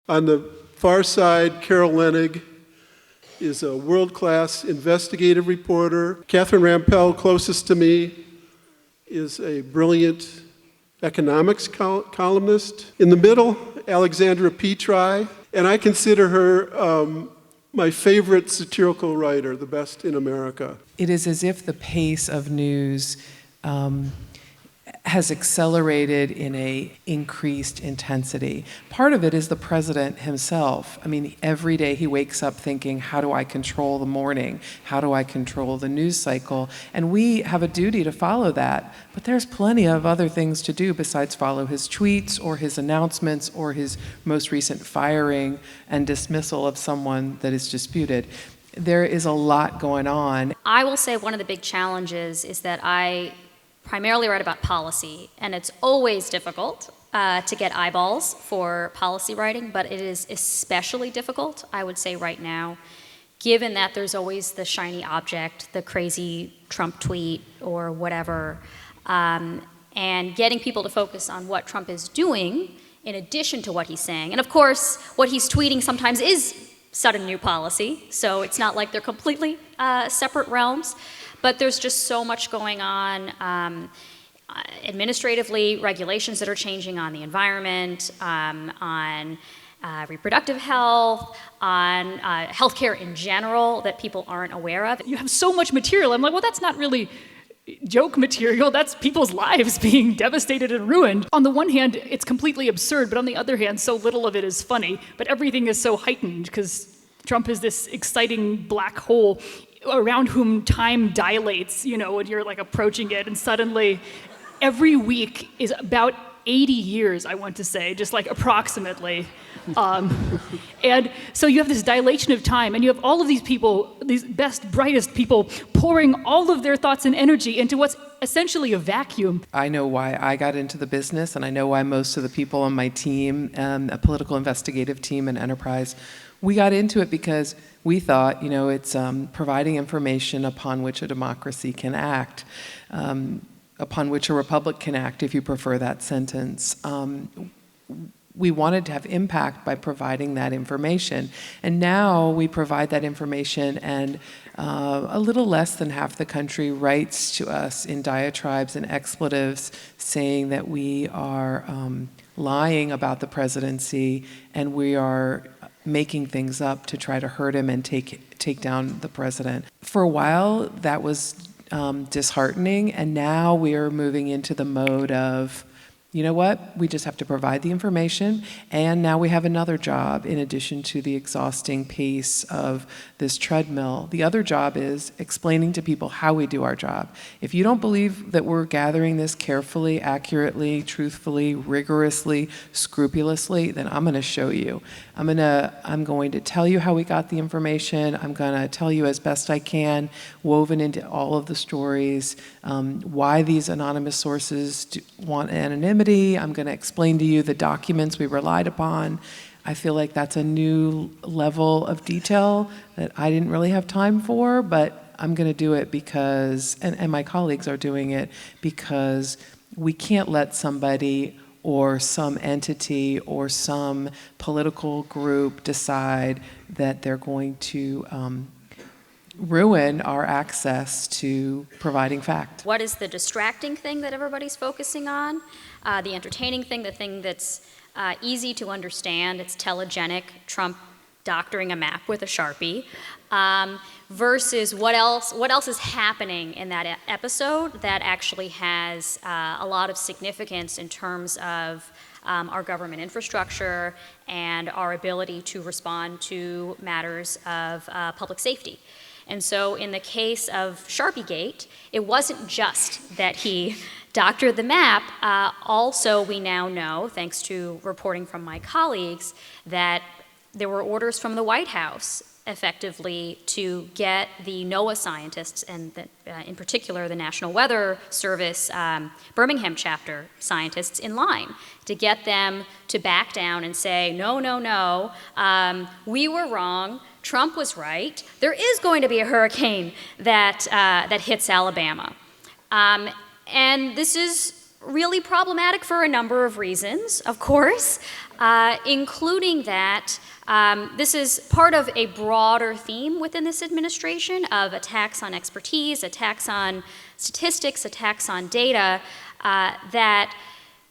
On the far side, Carol Lenig is a world-class investigative reporter. Catherine Rampell, closest to me, is a brilliant economics columnist. In the middle, Alexandra Petri, and I consider her my favorite satirical writer, the best in America. It is as if the pace of news has accelerated in a increased intensity. Part of it is the president himself. I mean, every day he wakes up thinking, how do I control the morning? How do I control the news cycle? And we have a duty to follow that, but there's plenty of other things to do besides follow his tweets or his announcements or his most recent firing and dismissal of someone that is disputed. There is a lot going on. I will say one of the big challenges is that I primarily write about policy, and it's always difficult to get eyeballs for policy writing, but it is especially difficult, I would say right now, given that there's always the shiny object, the crazy Trump tweet or whatever, and getting people to focus on what Trump is doing in addition to what he's saying. And of course, what he's tweeting sometimes is sudden new policy, so it's not like they're completely separate realms. But there's just so much going on administratively, regulations that are changing on the environment, on reproductive health, on healthcare in general that people aren't aware of. You have so much material. I'm like, well, that's not really joke material. That's people's lives being devastated and ruined. On the one hand, it's completely absurd, but on the other hand, so little of it is funny. But everything is so heightened because Trump is this exciting black hole around whom time dilates, you know, when you're like approaching it, and suddenly every week is about 80 years, I want to say, just like approximately. And so you have this dilation of time, and you have all of these people, these best, brightest people, pouring all of their thoughts and energy into what's essentially a vacuum. I know why I got into the business, and I know why most of the people on my team, a political investigative team and Enterprise, we got into it because we thought, you know, it's providing information upon which a democracy can act, upon which a republic can act, if you prefer that sentence. We wanted to have impact by providing that information. And now we provide that information, and a little less than half the country writes to us in diatribes and expletives saying that we are lying about the presidency and we are making things up to try to hurt him and take down the president. For a while, that was disheartening, and now we are moving into the mode of, you know what, we just have to provide the information, and now we have another job in addition to the exhausting pace of this treadmill. The other job is explaining to people how we do our job. If you don't believe that we're gathering this carefully, accurately, truthfully, rigorously, scrupulously, then I'm going to show you. I'm going to tell you how we got the information. I'm going to tell you as best I can, woven into all of the stories, why these anonymous sources want anonymity. I'm going to explain to you the documents we relied upon. I feel like that's a new level of detail that I didn't really have time for, but I'm going to do it because, and my colleagues are doing it, because we can't let somebody or some entity or some political group decide that they're going to ruin our access to providing fact. What is the distracting thing that everybody's focusing on? The entertaining thing, the thing that's easy to understand, it's telegenic, Trump doctoring a map with a Sharpie, versus what else is happening in that episode that actually has a lot of significance in terms of our government infrastructure and our ability to respond to matters of public safety. And so in the case of Sharpiegate, it wasn't just that he doctored the map. Also, we now know, thanks to reporting from my colleagues, that there were orders from the White House effectively to get the NOAA scientists, and in particular the National Weather Service Birmingham chapter scientists, in line, to get them to back down and say, no, no, no, we were wrong, Trump was right, there is going to be a hurricane that hits Alabama. And this is really problematic for a number of reasons, of course, including that this is part of a broader theme within this administration of attacks on expertise, attacks on statistics, attacks on data, that,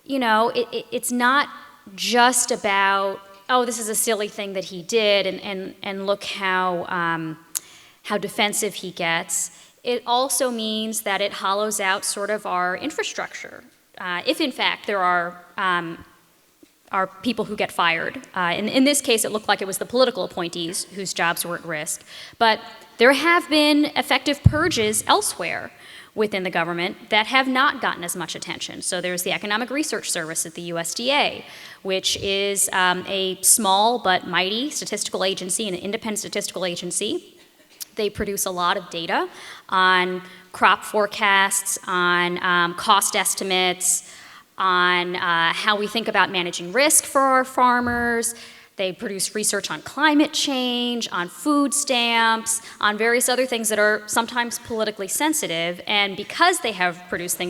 it's not just about, oh, this is a silly thing that he did, and look how defensive he gets. It also means that it hollows out sort of our infrastructure. If in fact there are people who get fired. In this case, it looked like it was the political appointees whose jobs were at risk. But there have been effective purges elsewhere within the government that have not gotten as much attention. So there's the Economic Research Service at the USDA, which is a small but mighty statistical agency, an independent statistical agency. They produce a lot of data on crop forecasts, on cost estimates, on how we think about managing risk for our farmers. They produce research on climate change, on food stamps, on various other things that are sometimes politically sensitive. And because they have produced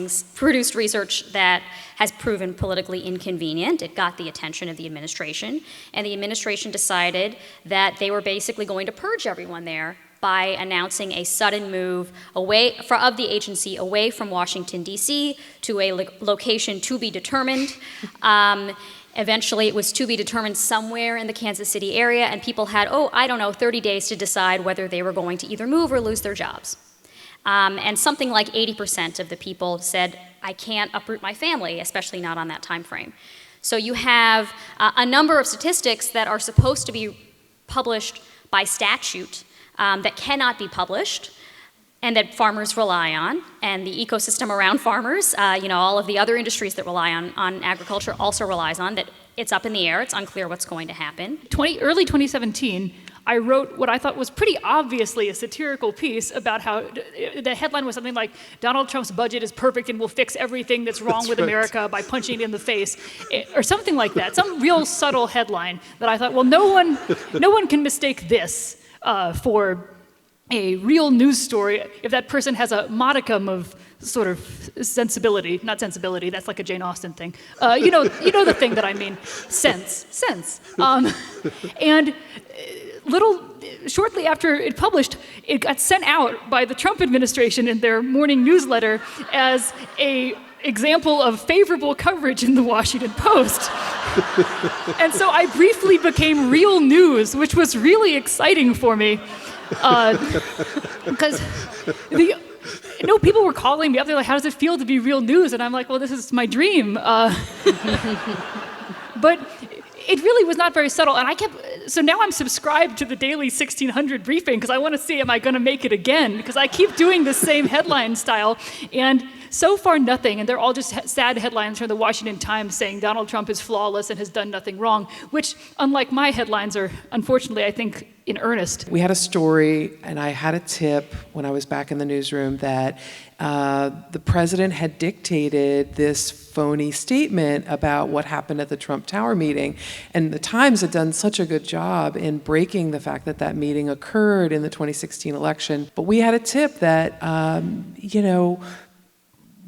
research that has proven politically inconvenient, it got the attention of the administration. And the administration decided that they were basically going to purge everyone there by announcing a sudden move of the agency away from Washington, D.C. to a location to be determined. Eventually, it was to be determined somewhere in the Kansas City area, and people had, 30 days to decide whether they were going to either move or lose their jobs. And something like 80% of the people said, I can't uproot my family, especially not on that time frame. So you have a number of statistics that are supposed to be published by statute that cannot be published, and that farmers rely on, and the ecosystem around farmers, all of the other industries that rely on agriculture also relies on, that it's up in the air, it's unclear what's going to happen. Early 2017, I wrote what I thought was pretty obviously a satirical piece about how the headline was something like, Donald Trump's budget is perfect and will fix everything that's wrong with America by punching it in the face, or something like that, some real subtle headline that I thought, well, no one can mistake this for a real news story if that person has a modicum of sort of sensibility. Not sensibility, that's like a Jane Austen thing. You know the thing that I mean, sense. And shortly after it published, it got sent out by the Trump administration in their morning newsletter as a example of favorable coverage in the Washington Post. And so I briefly became real news, which was really exciting for me. Because people were calling me up. They're like, how does it feel to be real news? And I'm like, well, this is my dream. But it really was not very subtle. And so now I'm subscribed to the daily 1600 briefing because I want to see, am I going to make it again? Because I keep doing the same headline style. And so far, nothing. And they're all just sad headlines from the Washington Times saying Donald Trump is flawless and has done nothing wrong, which, unlike my headlines, are, unfortunately, I think, in earnest. We had a story, and I had a tip when I was back in the newsroom that the president had dictated this phony statement about what happened at the Trump Tower meeting. And the Times had done such a good job in breaking the fact that that meeting occurred in the 2016 election. But we had a tip that,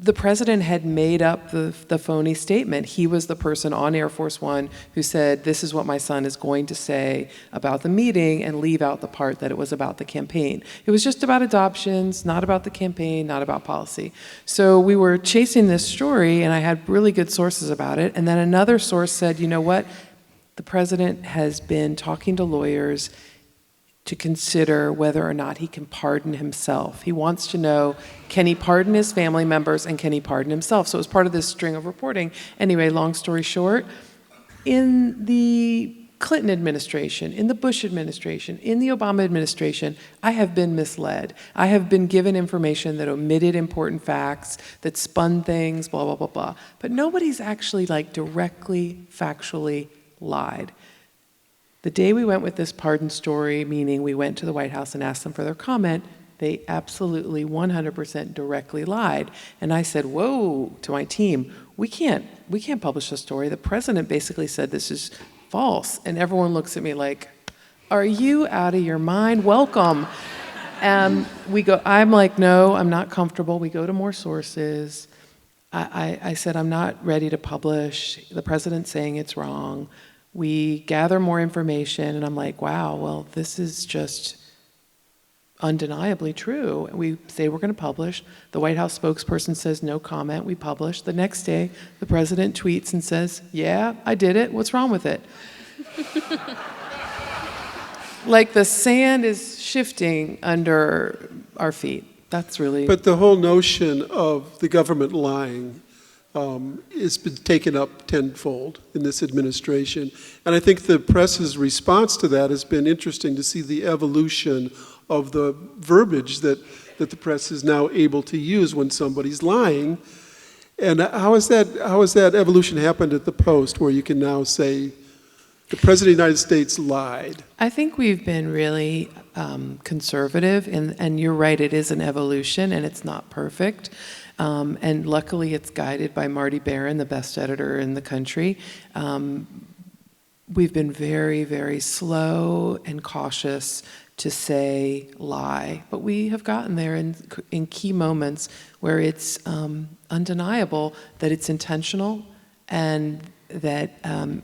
the president had made up the phony statement. He was the person on Air Force One who said, this is what my son is going to say about the meeting, and leave out the part that it was about the campaign. It was just about adoptions, not about the campaign, not about policy. So we were chasing this story, and I had really good sources about it. And then another source said, you know what? The president has been talking to lawyers to consider whether or not he can pardon himself. He wants to know, can he pardon his family members and can he pardon himself? So it was part of this string of reporting. Anyway, long story short, in the Clinton administration, in the Bush administration, in the Obama administration, I have been misled. I have been given information that omitted important facts, that spun things, blah, blah, blah, blah. But nobody's actually directly, factually lied. The day we went with this pardon story, meaning we went to the White House and asked them for their comment, they absolutely 100% directly lied. And I said, whoa, to my team, we can't publish the story. The president basically said this is false. And everyone looks at me like, are you out of your mind? Welcome. I'm like, no, I'm not comfortable. We go to more sources. I said, I'm not ready to publish. The president's saying it's wrong. We gather more information, and I'm like, wow, well, this is just undeniably true. We say we're going to publish. The White House spokesperson says no comment. We publish. The next day, the president tweets and says, yeah, I did it. What's wrong with it? Like the sand is shifting under our feet. That's really... But the whole notion of the government lying has been taken up tenfold in this administration. And I think the press's response to that has been interesting to see the evolution of the verbiage that the press is now able to use when somebody's lying. And how has that evolution happened at the Post, where you can now say, the President of the United States lied? I think we've been really conservative, and you're right, it is an evolution, and it's not perfect. And luckily, it's guided by Marty Barron, the best editor in the country. We've been very, very slow and cautious to say lie, but we have gotten there in key moments where it's undeniable that it's intentional and that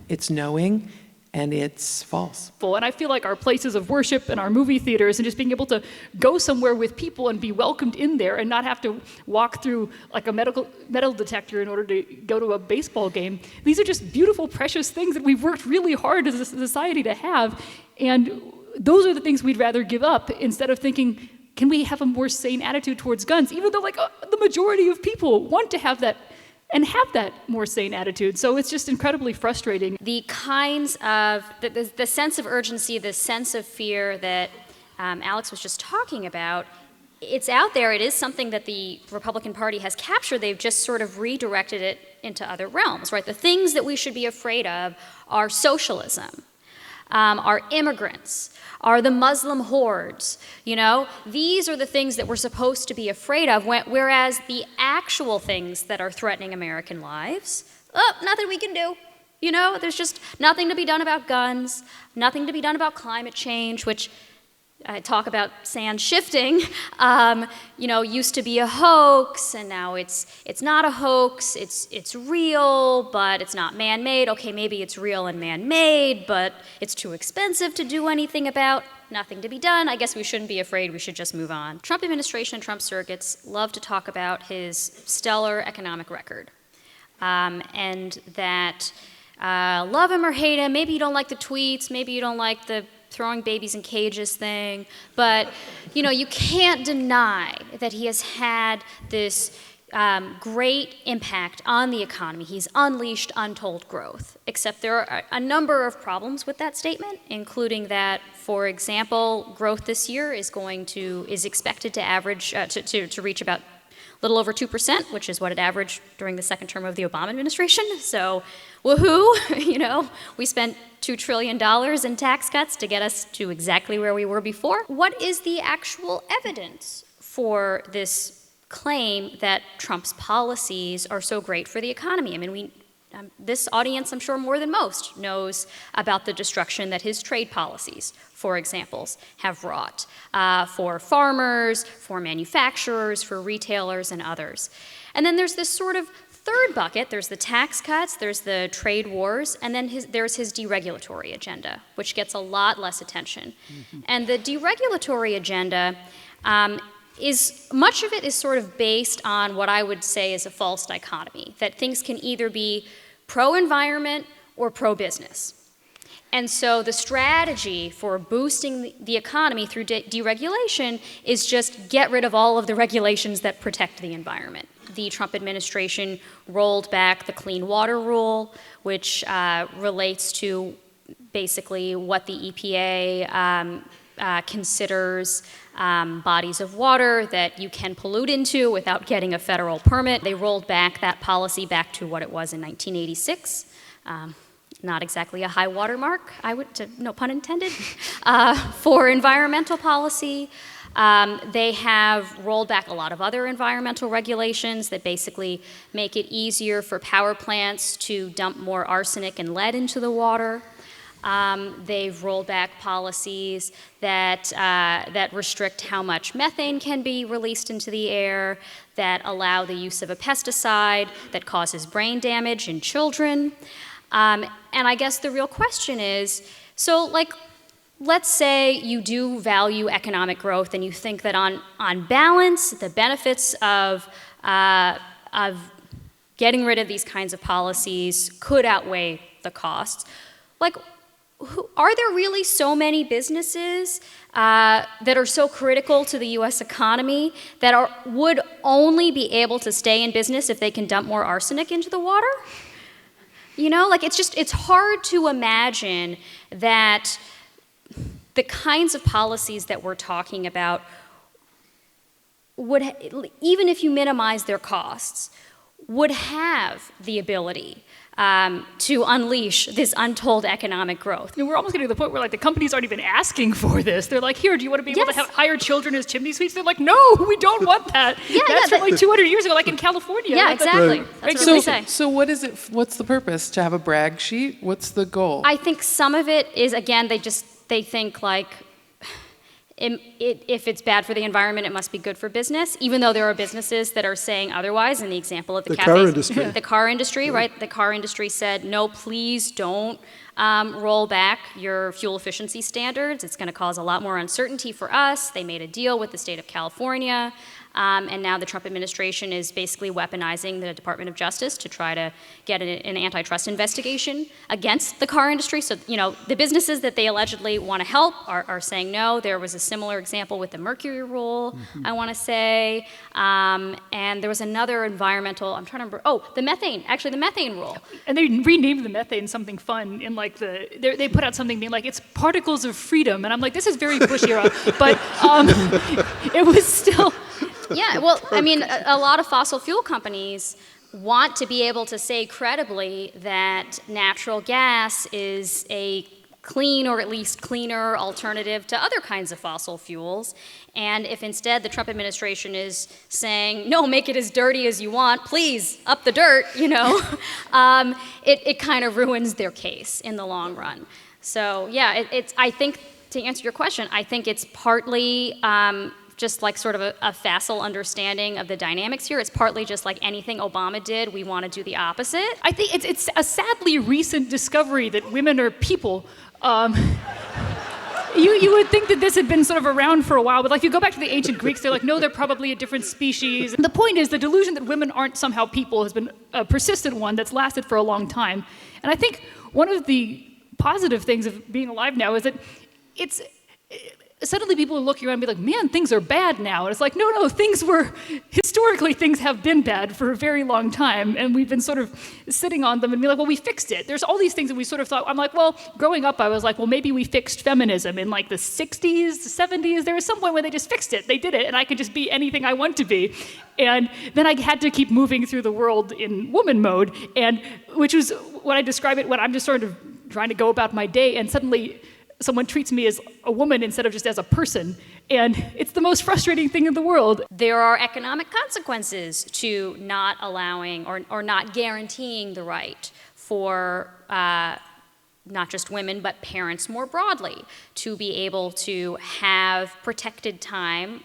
it's knowing and it's false. And I feel like our places of worship and our movie theaters and just being able to go somewhere with people and be welcomed in there and not have to walk through like a metal detector in order to go to a baseball game. These are just beautiful, precious things that we've worked really hard as a society to have. And those are the things we'd rather give up instead of thinking, can we have a more sane attitude towards guns? Even though the majority of people want to have that and have that more sane attitude. So it's just incredibly frustrating. The kinds of, the sense of urgency, the sense of fear that Alex was just talking about, it's out there. It is something that the Republican Party has captured. They've just sort of redirected it into other realms, right? The things that we should be afraid of are socialism, are immigrants, are the Muslim hordes, These are the things that we're supposed to be afraid of, whereas the actual things that are threatening American lives, nothing we can do. There's just nothing to be done about guns, nothing to be done about climate change, which I talk about sand shifting, used to be a hoax, and now it's not a hoax. It's real, but it's not man-made. Okay, maybe it's real and man-made, but it's too expensive to do anything about. Nothing to be done. I guess we shouldn't be afraid. We should just move on. Trump administration and Trump circuits love to talk about his stellar economic record, and that love him or hate him. Maybe you don't like the tweets. Maybe you don't like the throwing babies in cages thing, but you can't deny that he has had this great impact on the economy. He's unleashed untold growth, except there are a number of problems with that statement, including that, for example, growth this year is expected to average to reach about a little over 2%, which is what it averaged during the second term of the Obama administration. So, woohoo, we spent $2 trillion in tax cuts to get us to exactly where we were before. What is the actual evidence for this claim that Trump's policies are so great for the economy? I mean, this audience, I'm sure more than most, knows about the destruction that his trade policies, for example, have wrought for farmers, for manufacturers, for retailers, and others. And then there's this sort of third bucket. There's the tax cuts, there's the trade wars, and then there's his deregulatory agenda, which gets a lot less attention. Mm-hmm. And the deregulatory agenda much of it is sort of based on what I would say is a false dichotomy, that things can either be pro-environment or pro-business. And so the strategy for boosting the economy through deregulation is just get rid of all of the regulations that protect the environment. The Trump administration rolled back the Clean Water Rule, which relates to basically what the EPA considers bodies of water that you can pollute into without getting a federal permit. They rolled back that policy back to what it was in 1986. Not exactly a high watermark, no pun intended, for environmental policy. They have rolled back a lot of other environmental regulations that basically make it easier for power plants to dump more arsenic and lead into the water. They've rolled back policies that restrict how much methane can be released into the air, that allow the use of a pesticide that causes brain damage in children. And I guess the real question is, so like, let's say you do value economic growth and you think that on balance, the benefits of getting rid of these kinds of policies could outweigh the costs. Like, are there really so many businesses that are so critical to the US economy that would only be able to stay in business if they can dump more arsenic into the water? You know, like it's hard to imagine that the kinds of policies that we're talking about would, even if you minimize their costs, would have the ability to unleash this untold economic growth. And we're almost getting to the point where like the companies aren't even asking for this. They're like, here, do you want to be able to hire children as chimney sweeps? They're like, no, we don't want that. That's from like 200 years ago, like in California. Yeah, like exactly. That's what we say. So what is it? What's the purpose? To have a brag sheet? What's the goal? I think some of it is, again, they think like, if it's bad for the environment, it must be good for business, even though there are businesses that are saying otherwise. In the example of the cafes, car industry. The car industry, right? The car industry said, no, please don't roll back your fuel efficiency standards. It's going to cause a lot more uncertainty for us. They made a deal with the state of California. And now the Trump administration is basically weaponizing the Department of Justice to try to get an antitrust investigation against the car industry. So, you know, the businesses that they allegedly want to help are saying no. There was a similar example with the mercury rule, I want to say. And there was another environmental, I'm trying to remember, the methane rule. And they renamed the methane something fun in like they put out something being like, it's particles of freedom. And I'm like, this is very Bush era. But it was still... Yeah, well, I mean, a lot of fossil fuel companies want to be able to say credibly that natural gas is a clean or at least cleaner alternative to other kinds of fossil fuels. And if instead the Trump administration is saying, no, make it as dirty as you want, please, up the dirt, you know, it kind of ruins their case in the long run. So, yeah, I think, to answer your question, I think it's partly just like sort of a facile understanding of the dynamics here. It's partly just like anything Obama did, we want to do the opposite. I think it's a sadly recent discovery that women are people. You would think that this had been sort of around for a while, but like if you go back to the ancient Greeks, they're like, no, they're probably a different species. And the point is the delusion that women aren't somehow people has been a persistent one that's lasted for a long time. And I think one of the positive things of being alive now is that suddenly people are looking around and be like, man, things are bad now. And it's like, no, historically things have been bad for a very long time. And we've been sort of sitting on them and be like, well, we fixed it. There's all these things that we sort of thought, I'm like, well, growing up, I was like, well, maybe we fixed feminism in like the 60s, the 70s. There was some point where they just fixed it. They did it, and I could just be anything I want to be. And then I had to keep moving through the world in woman mode, and which was what I describe it when I'm just sort of trying to go about my day, and suddenly someone treats me as a woman instead of just as a person. And it's the most frustrating thing in the world. There are economic consequences to not allowing or not guaranteeing the right for not just women, but parents more broadly to be able to have protected time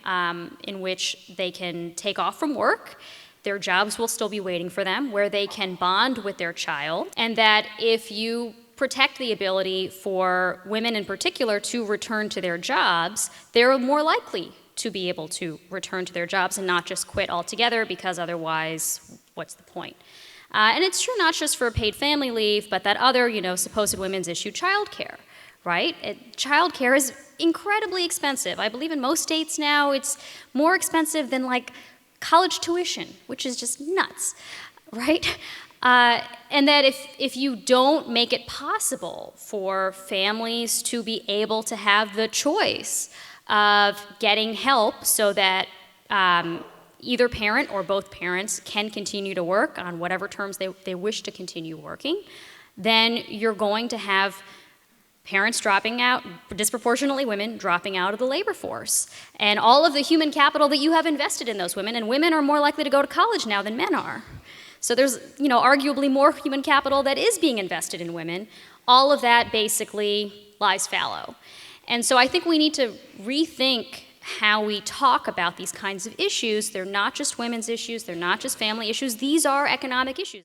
in which they can take off from work. Their jobs will still be waiting for them, where they can bond with their child, and that if you protect the ability for women in particular to return to their jobs, they're more likely to be able to return to their jobs and not just quit altogether, because otherwise, what's the point? And it's true not just for paid family leave, but that other, supposed women's issue, childcare, right? Childcare is incredibly expensive. I believe in most states now it's more expensive than like college tuition, which is just nuts, right? And that if you don't make it possible for families to be able to have the choice of getting help so that either parent or both parents can continue to work on whatever terms they wish to continue working, then you're going to have parents dropping out, disproportionately women dropping out of the labor force, and all of the human capital that you have invested in those women, and women are more likely to go to college now than men are. So there's, arguably more human capital that is being invested in women, all of that basically lies fallow. And so I think we need to rethink how we talk about these kinds of issues. They're not just women's issues, they're not just family issues, these are economic issues.